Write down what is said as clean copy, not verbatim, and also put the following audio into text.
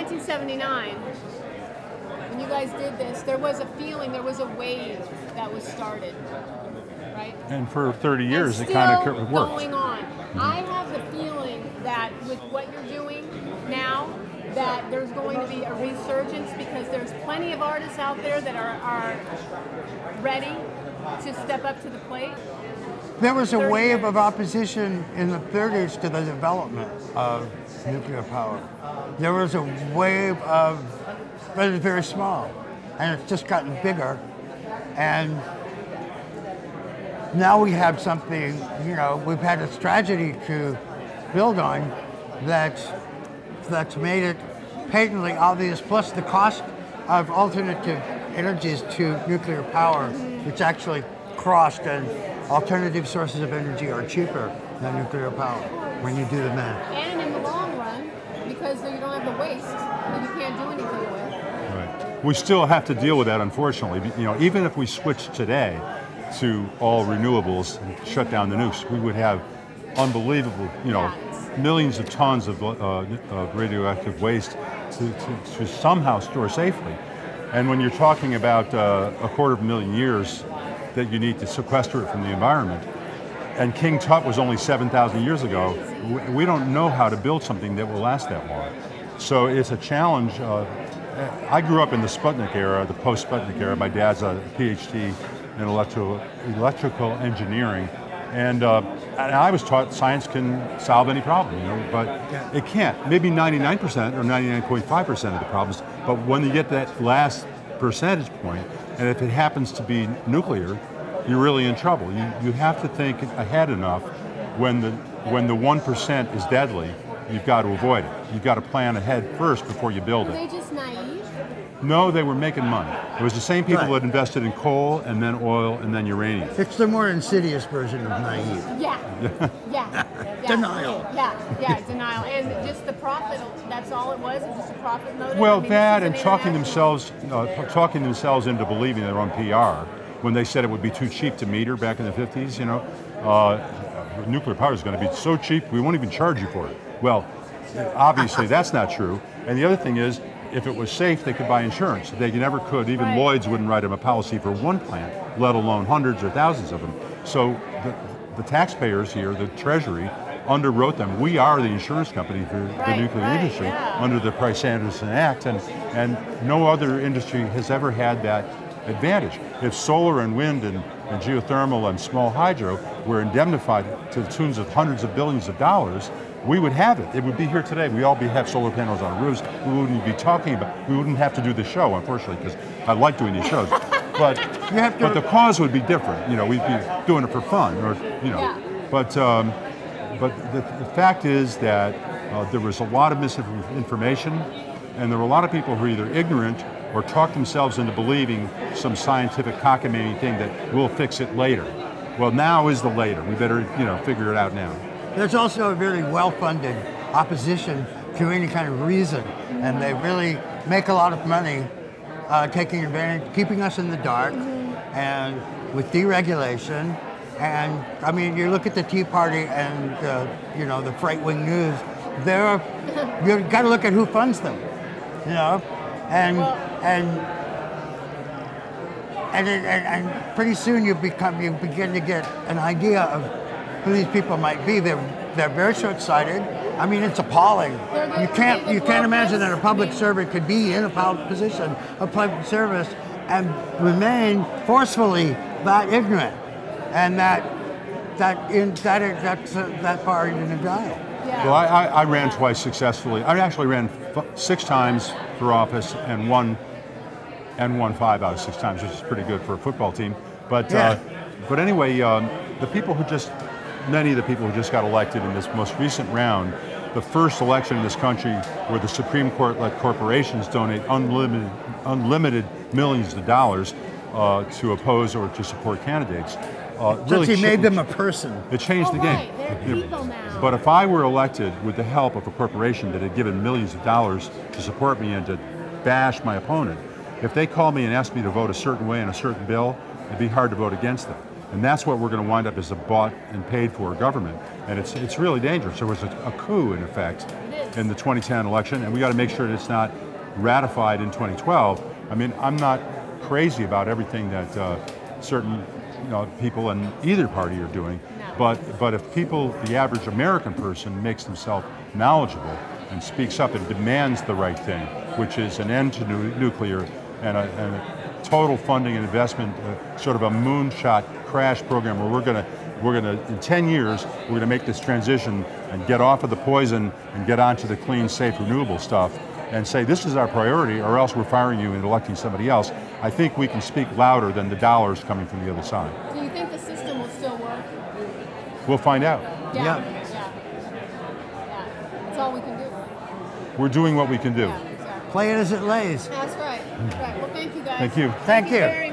1979, when you guys did this, there was a feeling, there was a wave that was started, right? And for 30 years, and it kind of worked. Going on. I have the feeling that with what you're doing now, that there's going to be a resurgence because there's plenty of artists out there that are ready to step up to the plate. There was a wave of opposition in the 30s to the development of nuclear power. There was a wave of, but it was very small, and it's just gotten bigger. And now we have something, you know, we've had a tragedy to build on that's made it patently obvious, plus the cost of alternative energies to nuclear power, which actually crossed, and alternative sources of energy are cheaper than nuclear power when you do the math. And in the long run, because you don't have the waste that you can't do anything with. Right. We still have to deal with that, unfortunately. You know, even if we switched today to all renewables and shut down the nukes, we would have unbelievable, you know, millions of tons of radioactive waste to somehow store safely. And when you're talking about 250,000 years that you need to sequester it from the environment, and King Tut was only 7,000 years ago, we don't know how to build something that will last that long. So it's a challenge. I grew up in the Sputnik era, the post-Sputnik era. My dad's a PhD in electrical engineering, and I was taught science can solve any problem, you know, but it can't. Maybe 99% or 99.5% of the problems, but when you get that last percentage point, and if it happens to be nuclear, you're really in trouble. You have to think ahead enough. When the 1% is deadly, you've got to avoid it. You've got to plan ahead first before you build it. Are they just naive? No, they were making money. It was the same people that invested in coal and then oil and then uranium. It's the more insidious version of naive. Yeah. Denial. Yeah, denial. And just the profit, that's all it was? It was just a profit motive? Well, I mean, that and talking themselves into believing their own PR when they said it would be too cheap to meter back in the 50s, you know. Nuclear power is going to be so cheap, we won't even charge you for it. Well, obviously that's not true. And the other thing is, if it was safe, they could buy insurance. They never could. Even Lloyd's wouldn't write them a policy for one plant, let alone hundreds or thousands of them. So the taxpayers here, the Treasury, underwrote them. We are the insurance company for the nuclear industry under the Price-Anderson Act, and no other industry has ever had that advantage. If solar and wind and geothermal and small hydro were indemnified to the tunes of hundreds of billions of dollars, we would have it. It would be here today. We all have solar panels on roofs. We wouldn't be talking about, we wouldn't have to do the show, unfortunately, because I like doing these shows. But the cause would be different. You know, we'd be doing it for fun, or you know. Yeah. But the fact is that there was a lot of misinformation, and there were a lot of people who are either ignorant or talk themselves into believing some scientific cockamamie thing that we'll fix it later. Well, now is the later. We better, you know, figure it out now. There's also a very well-funded opposition to any kind of reason, and they really make a lot of money taking advantage, keeping us in the dark, and with deregulation. And I mean, you look at the Tea Party and you know, the right-wing news. You've got to look at who funds them, you know, and pretty soon you begin to get an idea of who these people might be. They're very short-sighted. I mean, it's appalling. You can't imagine that a public servant could be in a position of public service and remain forcefully that ignorant and that far into the dial. Yeah. Well, I ran twice successfully. I actually ran 6 times for office and won 5 out of 6 times, which is pretty good for a football team. But anyway, many of the people who just got elected in this most recent round, the first election in this country where the Supreme Court let corporations donate unlimited millions of dollars to oppose or to support candidates. Really made them a person. It changed the game. They're people now. But if I were elected with the help of a corporation that had given millions of dollars to support me and to bash my opponent, if they called me and asked me to vote a certain way on a certain bill, it'd be hard to vote against them. And that's what we're going to wind up as a bought and paid for government. And it's really dangerous. There was a coup, in effect, in the 2010 election, and we got to make sure that it's not ratified in 2012. I mean, I'm not crazy about everything that certain people in either party are doing, but if people, the average American person, makes themselves knowledgeable and speaks up and demands the right thing, which is an end to nuclear and a total funding and investment, sort of a moonshot crash program where we're gonna in 10 years we're gonna make this transition and get off of the poison and get onto the clean, safe, renewable stuff, and say this is our priority, or else we're firing you and electing somebody else. I think we can speak louder than the dollars coming from the other side. Do you think the system will still work? We'll find out. Yeah. That's all we can do. We're doing what we can do. Yeah, exactly. Play it as it lays. That's right. Right. Well, thank you guys. Thank you. Thank you. Very